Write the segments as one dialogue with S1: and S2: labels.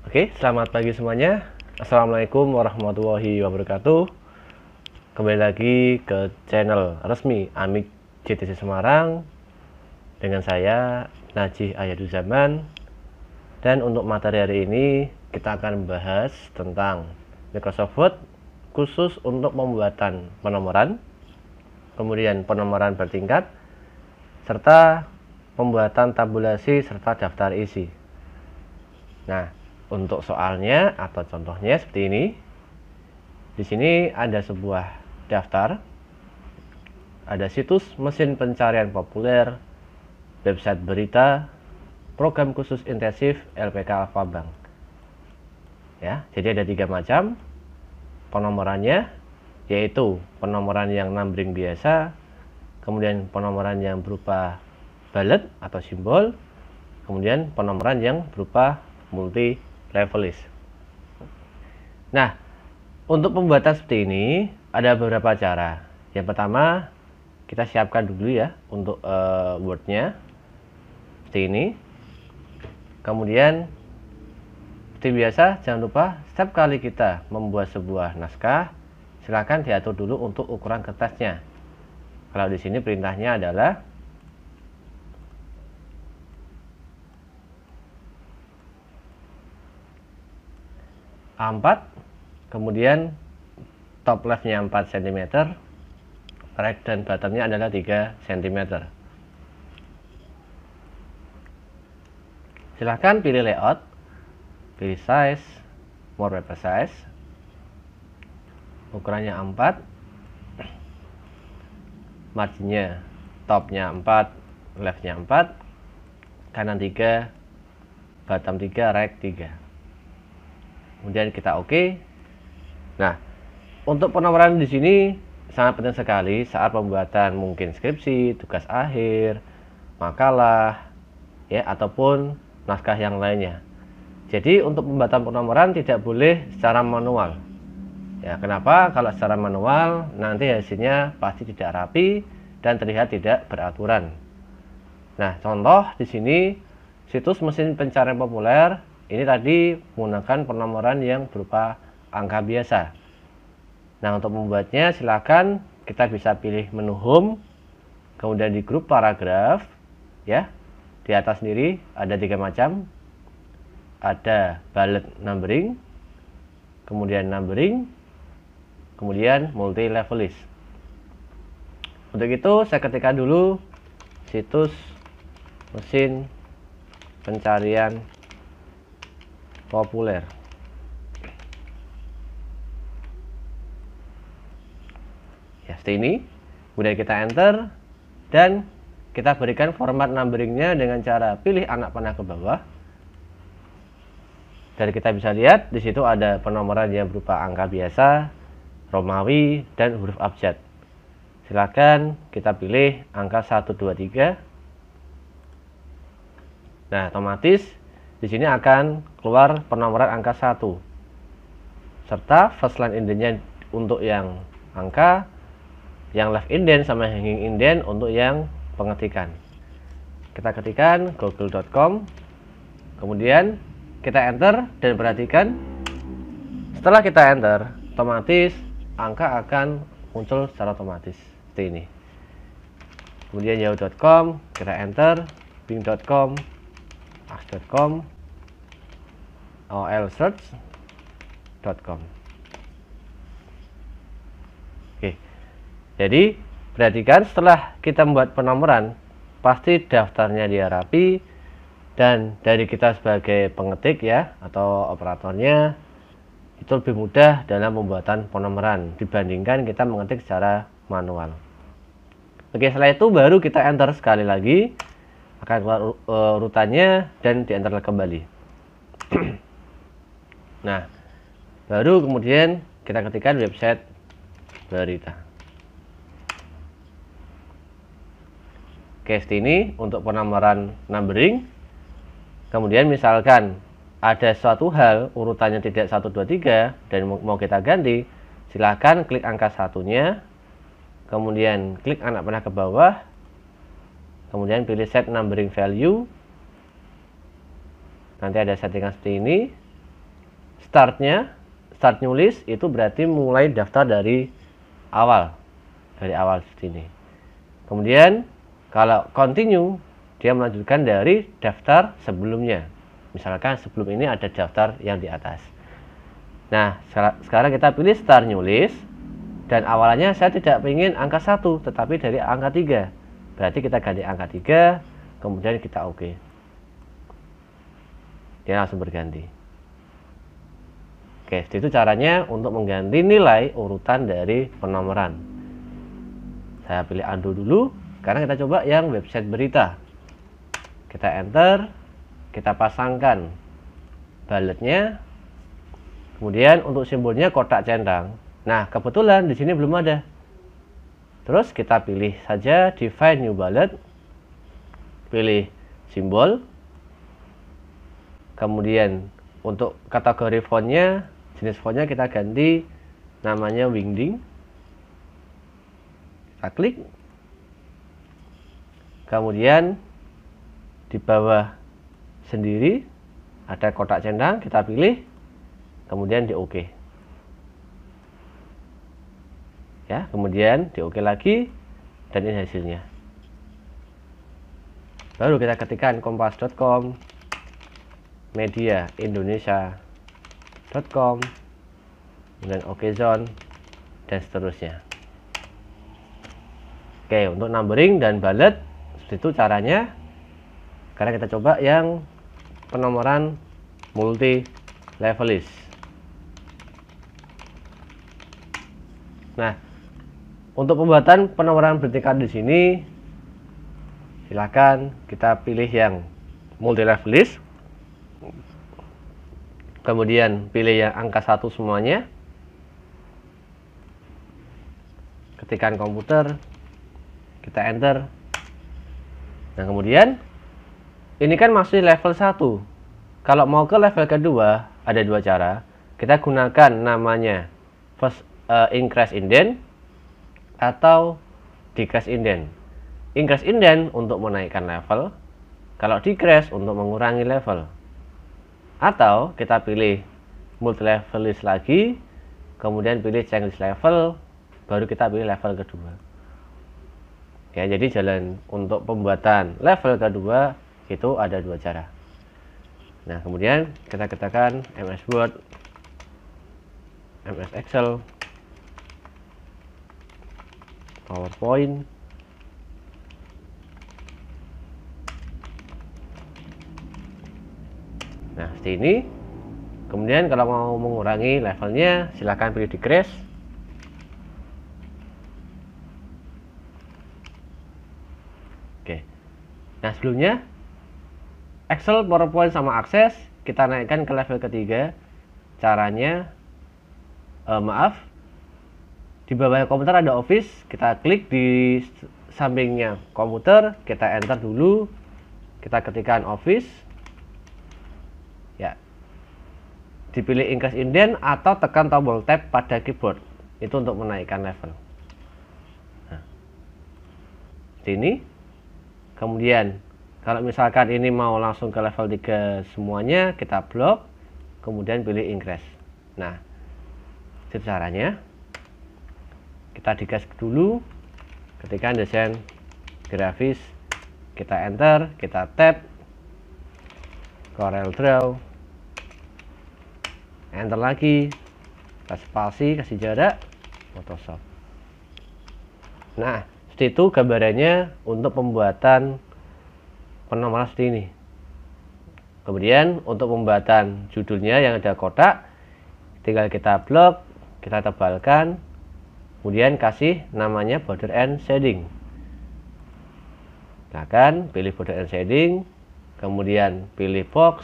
S1: Oke, selamat pagi semuanya. Assalamualaikum warahmatullahi wabarakatuh. Kembali lagi ke channel resmi Amik JTC Semarang dengan saya Najih Ayaduzaman. Dan untuk materi hari ini kita akan membahas tentang Microsoft Word khusus untuk pembuatan penomoran, kemudian penomoran bertingkat, serta pembuatan tabulasi serta daftar isi. Nah, untuk soalnya atau contohnya seperti ini. Di sini ada sebuah daftar, ada situs mesin pencarian populer, website berita, program khusus intensif LPK Alfa Bank. Ya, jadi ada 3 macam penomorannya, yaitu penomoran yang numbering biasa, kemudian penomoran yang berupa bullet atau simbol, kemudian penomoran yang berupa multi level list. Nah, untuk pembuatan seperti ini ada beberapa cara. Yang pertama, kita siapkan dulu ya untuk Word-nya seperti ini. Kemudian seperti biasa, jangan lupa setiap kali kita membuat sebuah naskah, silakan diatur dulu untuk ukuran kertasnya. Kalau di sini perintahnya adalah A4, kemudian top leftnya 4 cm, right dan bottomnya adalah 3 cm. Silahkan pilih layout, pilih size, more paper size, ukurannya A4, marginnya topnya 4, leftnya 4, kanan 3, bottom 3, right 3. Kemudian kita oke. Nah, untuk penomoran di sini sangat penting sekali saat pembuatan mungkin skripsi, tugas akhir, makalah, ya ataupun naskah yang lainnya. Jadi untuk pembuatan penomoran tidak boleh secara manual. Ya, kenapa? Kalau secara manual nanti hasilnya pasti tidak rapi dan terlihat tidak beraturan. Nah, contoh di sini situs mesin pencarian populer ini tadi menggunakan penomoran yang berupa angka biasa. Nah, untuk membuatnya silakan kita bisa pilih menu home, kemudian di grup paragraf, ya. Di atas sendiri ada 3 macam. Ada bullet numbering, kemudian numbering, kemudian multi level list. Untuk itu saya ketikkan dulu situs mesin pencarian populer. Ya, seperti ini. Kemudian kita enter dan kita berikan format numberingnya dengan cara pilih anak panah ke bawah. Dan kita bisa lihat di situ ada penomoran yang berupa angka biasa, Romawi, dan huruf abjad. Silakan kita pilih angka 1, 2, 3. Nah, otomatis di sini akan keluar penomoran angka 1 serta first line indentnya untuk yang angka, yang left indent sama hanging indent untuk yang pengetikan. Kita ketikkan google.com, kemudian kita enter dan perhatikan setelah kita enter otomatis angka akan muncul secara otomatis seperti ini. Kemudian yahoo.com kita enter, bing.com, ax.com, olsearch.com. Oke, jadi perhatikan setelah kita membuat penomoran pasti daftarnya dia rapi dan dari kita sebagai pengetik ya atau operatornya itu lebih mudah dalam pembuatan penomoran dibandingkan kita mengetik secara manual. Oke, setelah itu baru kita enter sekali lagi, akan keluar urutannya dan di enter kembali. Nah, baru kemudian kita ketikkan website berita. Oke, seperti ini untuk penomoran numbering. Kemudian misalkan ada suatu hal urutannya tidak 1, 2, 3 dan mau kita ganti, silahkan klik angka 1-nya, kemudian klik anak panah ke bawah, kemudian pilih set numbering value. Nanti ada settingan seperti ini. start nulis itu berarti mulai daftar dari awal seperti ini. Kemudian kalau continue, dia melanjutkan dari daftar sebelumnya. Misalkan sebelum ini ada daftar yang di atas. Nah, sekarang kita pilih start new list. Dan awalnya saya tidak ingin angka 1, tetapi dari angka 3. Berarti kita ganti angka 3, kemudian kita oke. Dia langsung berganti. Oke, itu caranya untuk mengganti nilai urutan dari penomoran. Saya pilih undo dulu. Sekarang kita coba yang website berita. Kita enter, kita pasangkan balletnya. Kemudian untuk simbolnya kotak centang. Nah, kebetulan di sini belum ada. Terus kita pilih saja define new ballet. Pilih simbol. Kemudian untuk kategori fontnya, jenis fontnya kita ganti namanya Wingding. Kita klik. Kemudian di bawah sendiri ada kotak centang, kita pilih. Kemudian di OK. Ya, kemudian di OK lagi, dan ini hasilnya. Baru kita ketikkan kompas.com, mediaindonesia.com, dan okezone, dan seterusnya. Oke, untuk numbering dan ballet seperti itu caranya. Sekarang kita coba yang penomoran multi level list. Nah, untuk pembuatan penomoran vertikal di sini, silakan kita pilih yang multi level list. Kemudian pilih yang angka 1 semuanya. Ketikkan komputer, kita enter. Nah, kemudian ini kan masih level 1. Kalau mau ke level kedua, ada 2 cara. Kita gunakan namanya first increase indent atau decrease indent. Increase indent untuk menaikkan level, kalau decrease untuk mengurangi level. Atau kita pilih multi level list lagi, kemudian pilih change list level, baru kita pilih level kedua. Ya, jadi jalan untuk pembuatan level kedua itu ada 2 cara. Nah, kemudian kita ketikkan MS Word, MS Excel, PowerPoint, nah seperti ini. Kemudian kalau mau mengurangi levelnya, silahkan pilih decrease. Oke. Nah, sebelumnya Excel, PowerPoint, sama Access kita naikkan ke level ketiga. Caranya, di bawah komputer ada Office, kita klik di sampingnya komputer, kita enter dulu, kita ketikkan Office, ya, dipilih increase indent atau tekan tombol tab pada keyboard, itu untuk menaikkan level. Nah, sini. Kemudian kalau misalkan ini mau langsung ke level 3 semuanya, kita blok, kemudian pilih increase. Nah, itu caranya. Kita digas dulu, ketika desain grafis, kita enter, kita tab, Corel Draw, enter lagi, kita spasi, kasih jarak, Photoshop. Nah, seperti itu gambarannya untuk pembuatan penomoran seperti ini. Kemudian untuk pembuatan judulnya yang ada kotak, tinggal kita blok, kita tebalkan, kemudian kasih namanya border and shading. Silakan pilih border and shading, kemudian pilih box,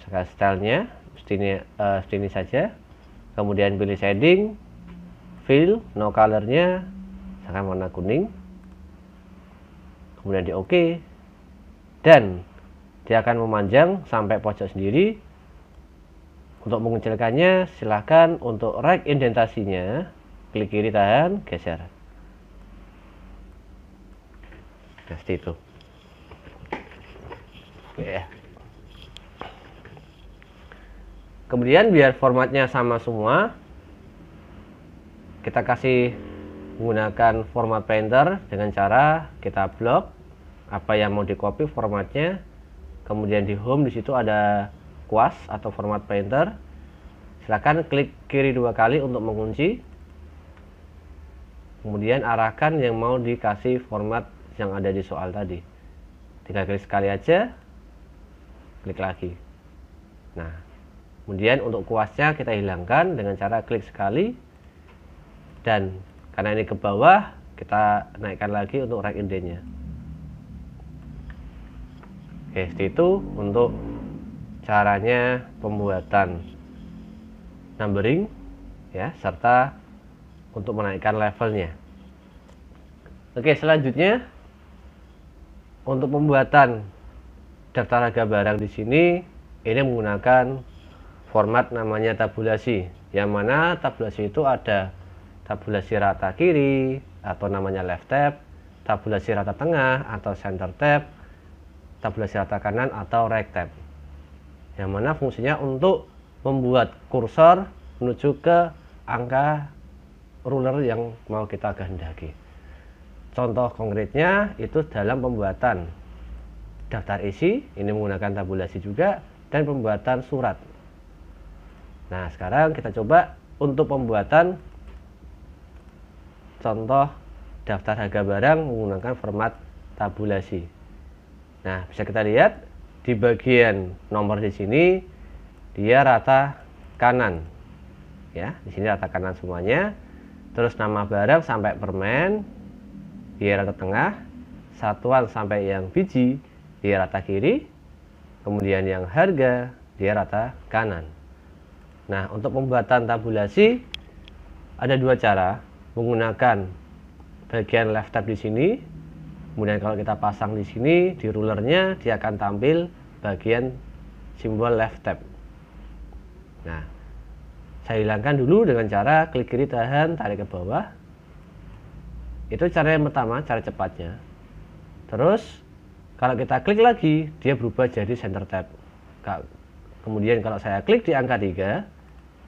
S1: sekarang stylenya seperti ini saja, kemudian pilih shading, fill, no colornya, sekarang warna kuning, kemudian di OK, dan dia akan memanjang sampai pojok sendiri. Untuk mengecilkannya, silahkan untuk right indentasinya, klik kiri tahan, geser. Nah, seperti itu. Oke, ya. Kemudian biar formatnya sama semua, kita kasih menggunakan format painter dengan cara kita blok apa yang mau di copy formatnya. Kemudian di home di situ ada kuas atau format painter. Silakan klik kiri 2 kali untuk mengunci. Kemudian arahkan yang mau dikasih format yang ada di soal tadi. Tinggal klik sekali aja, klik lagi. Nah, kemudian untuk kuasnya kita hilangkan dengan cara klik sekali, dan karena ini ke bawah, kita naikkan lagi untuk right indentnya. Oke, seperti itu untuk caranya pembuatan numbering ya, serta untuk menaikkan levelnya. Oke, selanjutnya untuk pembuatan daftar harga barang di sini ini menggunakan format namanya tabulasi, yang mana tabulasi itu ada tabulasi rata kiri atau namanya left tab, tabulasi rata tengah atau center tab, tabulasi rata kanan atau right tab, yang mana fungsinya untuk membuat kursor menuju ke angka ruler yang mau kita kehendaki. Contoh konkretnya itu dalam pembuatan daftar isi, ini menggunakan tabulasi juga, dan pembuatan surat. Nah, sekarang kita coba untuk pembuatan contoh daftar harga barang menggunakan format tabulasi. Nah, bisa kita lihat di bagian nomor di sini dia rata kanan. Ya, di sini rata kanan semuanya. Terus nama barang sampai permen dia rata tengah, satuan sampai yang biji dia rata kiri, kemudian yang harga dia rata kanan. Nah, untuk pembuatan tabulasi ada dua cara, menggunakan bagian left tab di sini. Kemudian kalau kita pasang di sini di rulernya dia akan tampil bagian simbol left tab. Nah, saya hilangkan dulu dengan cara klik kiri tahan, tarik ke bawah. Itu cara yang pertama, cara cepatnya. Terus kalau kita klik lagi, dia berubah jadi center tab. Kemudian kalau saya klik di angka 3,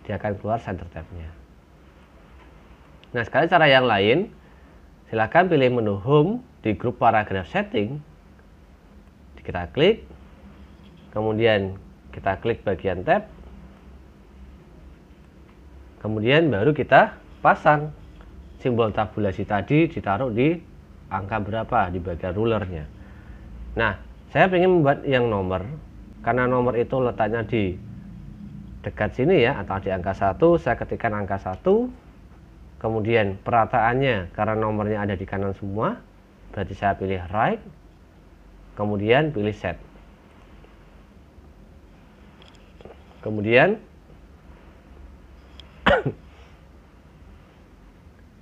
S1: dia akan keluar center tabnya. Nah, sekarang cara yang lain, silakan pilih menu home di grup paragraph setting. Kita klik, kemudian kita klik bagian tab, kemudian baru kita pasang simbol tabulasi tadi, ditaruh di angka berapa di bagian rulernya. Nah, saya ingin membuat yang nomor, karena nomor itu letaknya di dekat sini ya, atau di angka 1, saya ketikkan angka 1. Kemudian perataannya, karena nomornya ada di kanan semua, berarti saya pilih right, kemudian pilih set. Kemudian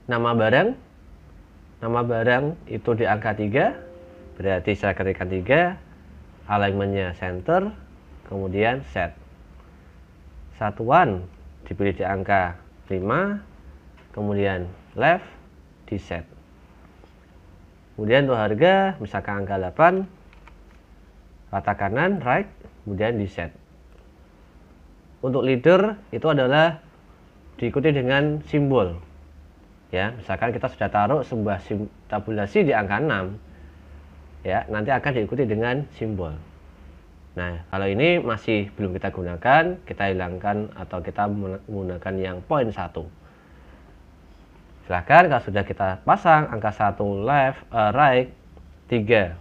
S1: nama barang itu di angka 3, berarti saya ketikkan 3, alignmentnya center, kemudian set. Satuan dipilih di angka 5, kemudian left, di set. Kemudian untuk harga misalkan angka 8, rata kanan right, kemudian di set. Untuk leader itu adalah diikuti dengan simbol. Ya, misalkan kita sudah taruh sebuah tabulasi di angka 6, ya, nanti akan diikuti dengan simbol. Nah, kalau ini masih belum kita gunakan, kita hilangkan atau kita menggunakan yang poin 1. Silahkan kalau sudah kita pasang angka 1 left, right, 3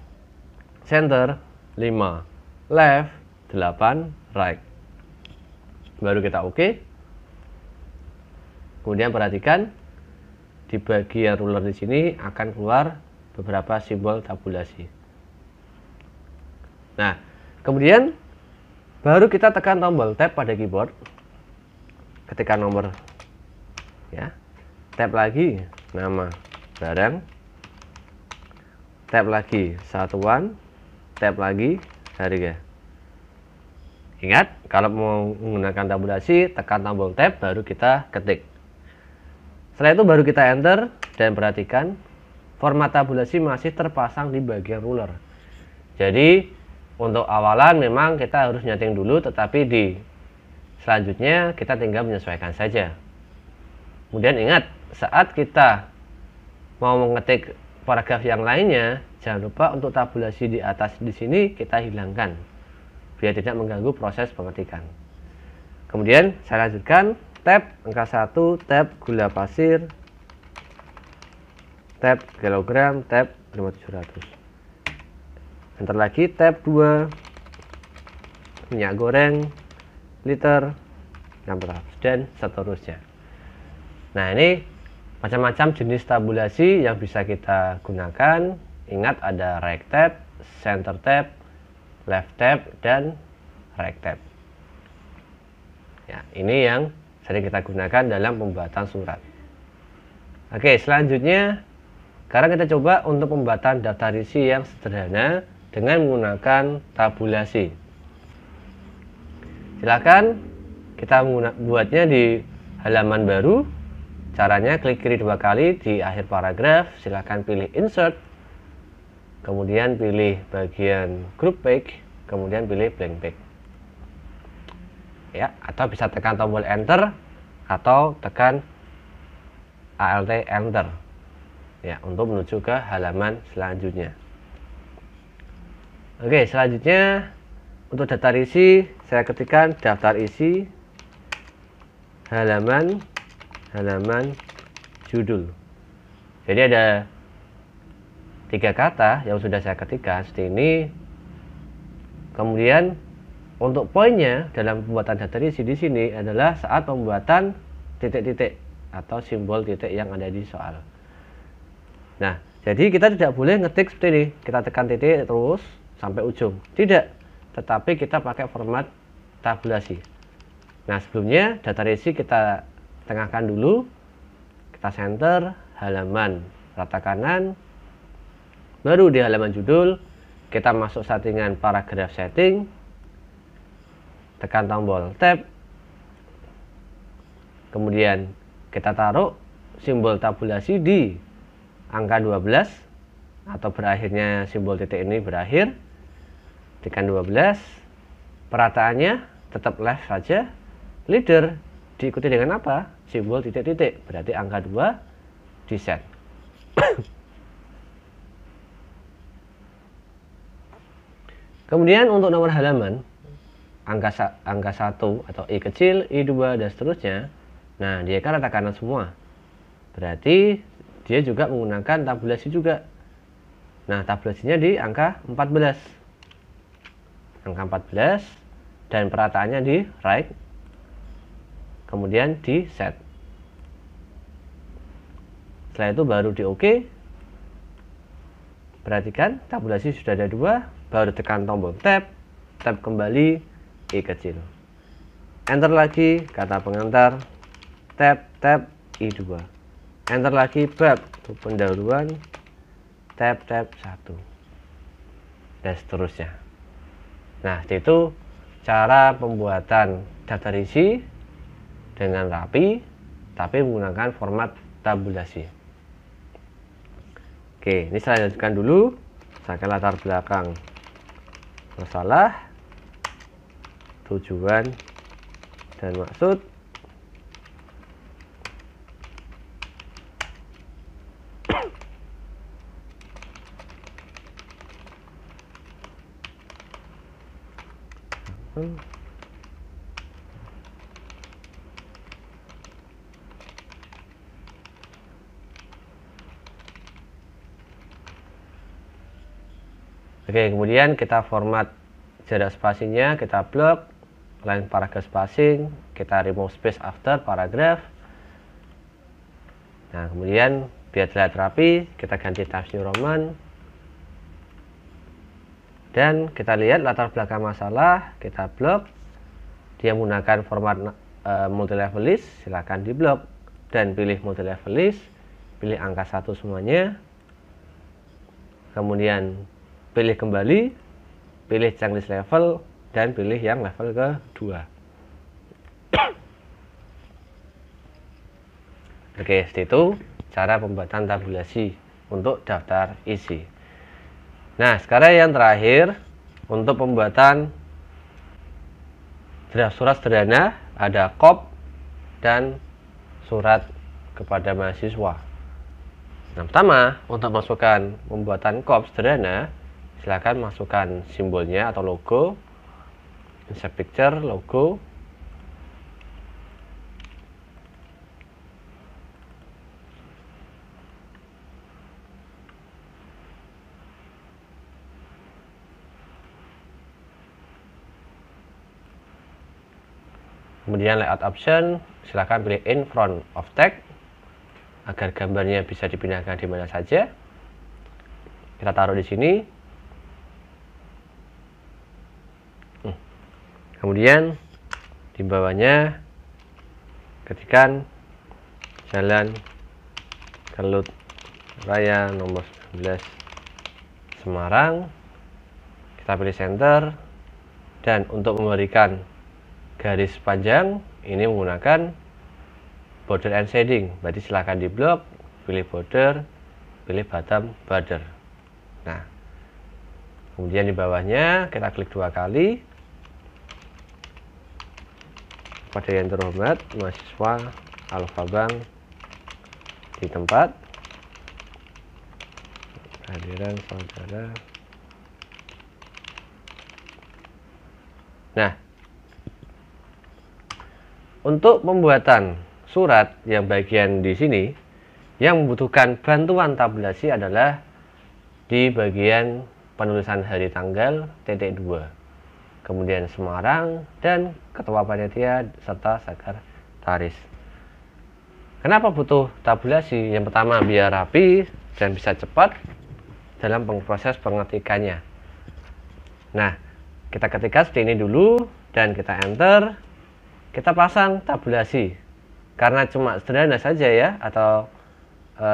S1: center, 5 left, 8 right. Baru kita oke. Kemudian perhatikan di bagian ruler di sini akan keluar beberapa simbol tabulasi. Nah, kemudian baru kita tekan tombol tab pada keyboard. Ketikkan nomor ya. Tab lagi nama barang. Tab lagi satuan. Tab lagi harga. Ingat, kalau mau menggunakan tabulasi, tekan tombol tab baru kita ketik. Setelah itu baru kita enter dan perhatikan format tabulasi masih terpasang di bagian ruler. Jadi untuk awalan memang kita harus nyeting dulu, tetapi di Selanjutnya kita tinggal menyesuaikan saja. Kemudian ingat, saat kita mau mengetik paragraf yang lainnya, jangan lupa untuk tabulasi di atas di sini kita hilangkan biar tidak mengganggu proses pengetikan. Kemudian saya lanjutkan, tab angka 1, tab gula pasir, tab kilogram, tab 5700. Enter lagi, tab 2 minyak goreng liter 600 dan seterusnya. Nah, ini macam-macam jenis tabulasi yang bisa kita gunakan. Ingat, ada right tab, center tab, left tab, dan right tab. Ya, ini yang sering kita gunakan dalam pembuatan surat. Oke, selanjutnya sekarang kita coba untuk pembuatan daftar isi yang sederhana dengan menggunakan tabulasi. Silakan kita buatnya di halaman baru. Caranya klik kiri 2 kali di akhir paragraf, silakan pilih insert, kemudian pilih bagian group page, kemudian pilih blank page. Ya, atau bisa tekan tombol enter atau tekan alt enter. Ya, untuk menuju ke halaman selanjutnya. Oke, selanjutnya untuk daftar isi, saya ketikkan daftar isi halaman judul. Jadi ada 3 kata yang sudah saya ketikkan seperti ini. Kemudian untuk poinnya dalam pembuatan daftar isi di sini adalah saat pembuatan titik-titik atau simbol titik yang ada di soal. Nah, jadi kita tidak boleh ngetik seperti ini, kita tekan titik terus sampai ujung. Tidak. Tetapi kita pakai format tabulasi. Nah, sebelumnya daftar isi kita tengahkan dulu, kita center halaman rata kanan, baru di halaman judul kita masuk settingan paragraf setting, tekan tombol tab, kemudian kita taruh simbol tabulasi di angka 12 atau berakhirnya simbol titik ini berakhir. Tekan 12, perataannya tetap left saja, leader diikuti dengan apa? Simbol titik-titik, berarti angka 2 di set. Kemudian untuk nomor halaman, angka 1 atau I kecil, I2 dan seterusnya, nah dia kan rata kanan semua, berarti dia juga menggunakan tabulasi juga. Nah, tabulasinya di angka 14. Angka 14 dan perataannya di right, kemudian di set. Setelah itu baru di OK. Perhatikan tabulasi sudah ada 2, baru tekan tombol tab, tab kembali, I kecil, enter lagi kata pengantar, tab tab I2, enter lagi bab pendahuluan, tab 1 dan seterusnya. Nah, itu cara pembuatan daftar isi dengan rapi tapi menggunakan format tabulasi. Oke, ini saya lanjutkan dulu. Saya akan latar belakang masalah, tujuan dan maksud. Oke, kemudian kita format jarak spasinya, kita blok, line paragraph spacing, kita remove space after paragraph. Nah, kemudian biar terlihat rapi, kita ganti Times New Roman. Dan kita lihat latar belakang masalah, kita blok. Dia menggunakan format multi level list, silakan di blok dan pilih multi level list, pilih angka 1 semuanya. Kemudian pilih kembali, pilih checklist level dan pilih yang level kedua. Oke, seperti itu cara pembuatan tabulasi untuk daftar isi. Nah, sekarang yang terakhir untuk pembuatan surat sederhana, ada KOP dan surat kepada mahasiswa. Nah, pertama, untuk masukkan pembuatan KOP sederhana, silakan masukkan simbolnya atau logo, insert picture, logo. Kemudian layout option, silakan pilih in front of text agar gambarnya bisa dipindahkan di mana saja. Kita taruh di sini. Kemudian di bawahnya ketikkan Jalan Kelut Raya nomor 19 Semarang. Kita pilih center, dan untuk memberikan garis panjang ini menggunakan border and shading. Berarti silahkan di blok, pilih border, pilih bottom border. Nah, kemudian di bawahnya kita klik 2 kali. Pada yang terhormat mahasiswa Alfabang di tempat kehadiran saudara. Nah, untuk pembuatan surat yang bagian di sini yang membutuhkan bantuan tabulasi adalah di bagian penulisan hari tanggal titik 2. Kemudian Semarang dan ketua panitia serta sekretaris. Kenapa butuh tabulasi? Yang pertama, biar rapi dan bisa cepat dalam proses pengetikannya. Nah, kita ketikkan seperti ini dulu dan kita enter. Kita pasang tabulasi. Karena cuma sederhana saja ya, atau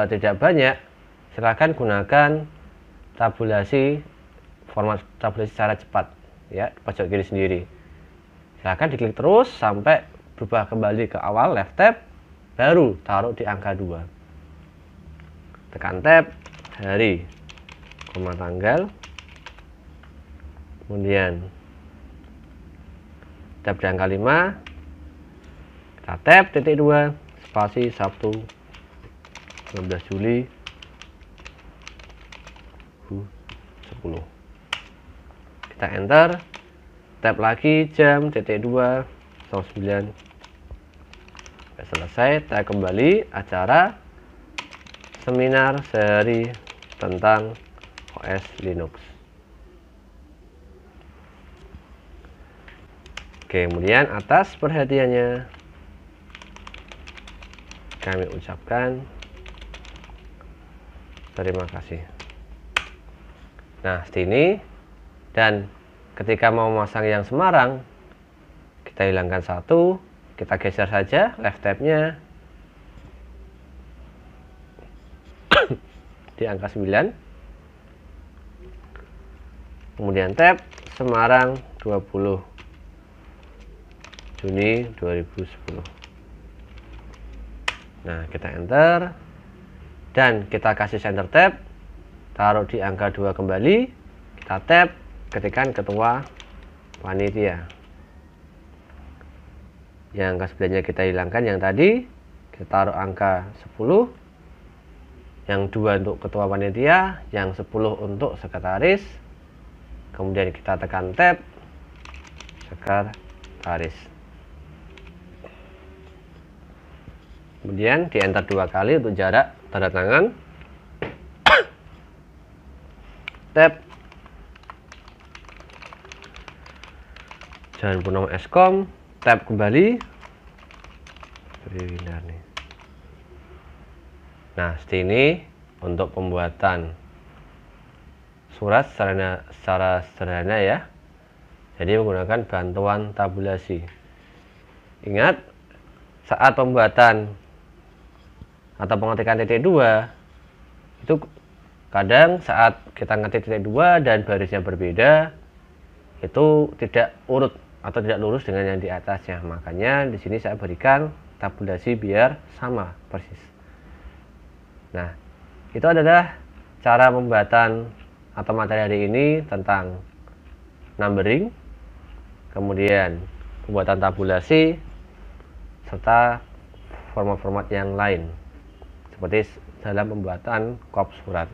S1: tidak banyak, silakan gunakan tabulasi, format tabulasi secara cepat ya, pojok kiri sendiri. Silakan diklik terus sampai berubah kembali ke awal, left tab, baru taruh di angka 2. Tekan tab, hari, koma tanggal, kemudian tab di angka 5, kita tab titik 2, spasi Sabtu 19 Juli 2010. Kita enter, tab lagi jam titik 2, 09. Selesai, tab kembali acara seminar sehari tentang OS Linux. Kemudian atas perhatiannya kami ucapkan terima kasih. Nah, seperti ini. Dan ketika mau memasang yang Semarang, kita hilangkan satu, kita geser saja left tab-nya di angka 9. Kemudian tab Semarang 20 Juni 2010. Nah, kita enter dan kita kasih center tab, taruh di angka 2 kembali, kita tab, ketikkan ketua panitia. Yang angka sebelahnya kita hilangkan yang tadi, kita taruh angka 10, yang 2 untuk ketua panitia, yang 10 untuk sekretaris. Kemudian kita tekan tab, sekretaris. Kemudian di enter 2 kali untuk jarak tanda tangan. Tab Jalan Purnomo Eskom, tab kembali. Nah, seperti ini untuk pembuatan surat secara sederhana ya. Jadi menggunakan bantuan tabulasi. Ingat, saat pembuatan atau pengetikan titik 2 itu kadang saat kita ngetik titik 2 dan barisnya berbeda, itu tidak urut atau tidak lurus dengan yang di atasnya. Makanya di sini saya berikan tabulasi biar sama persis. Nah, itu adalah cara pembuatan atau materi hari ini tentang numbering, kemudian pembuatan tabulasi, serta format-format yang lain seperti dalam pembuatan kop surat.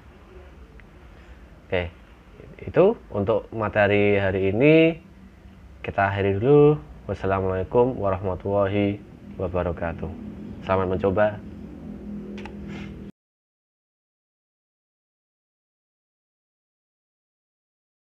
S1: Oke, itu untuk materi hari ini. Kita akhiri dulu. Wassalamualaikum warahmatullahi wabarakatuh. Selamat mencoba.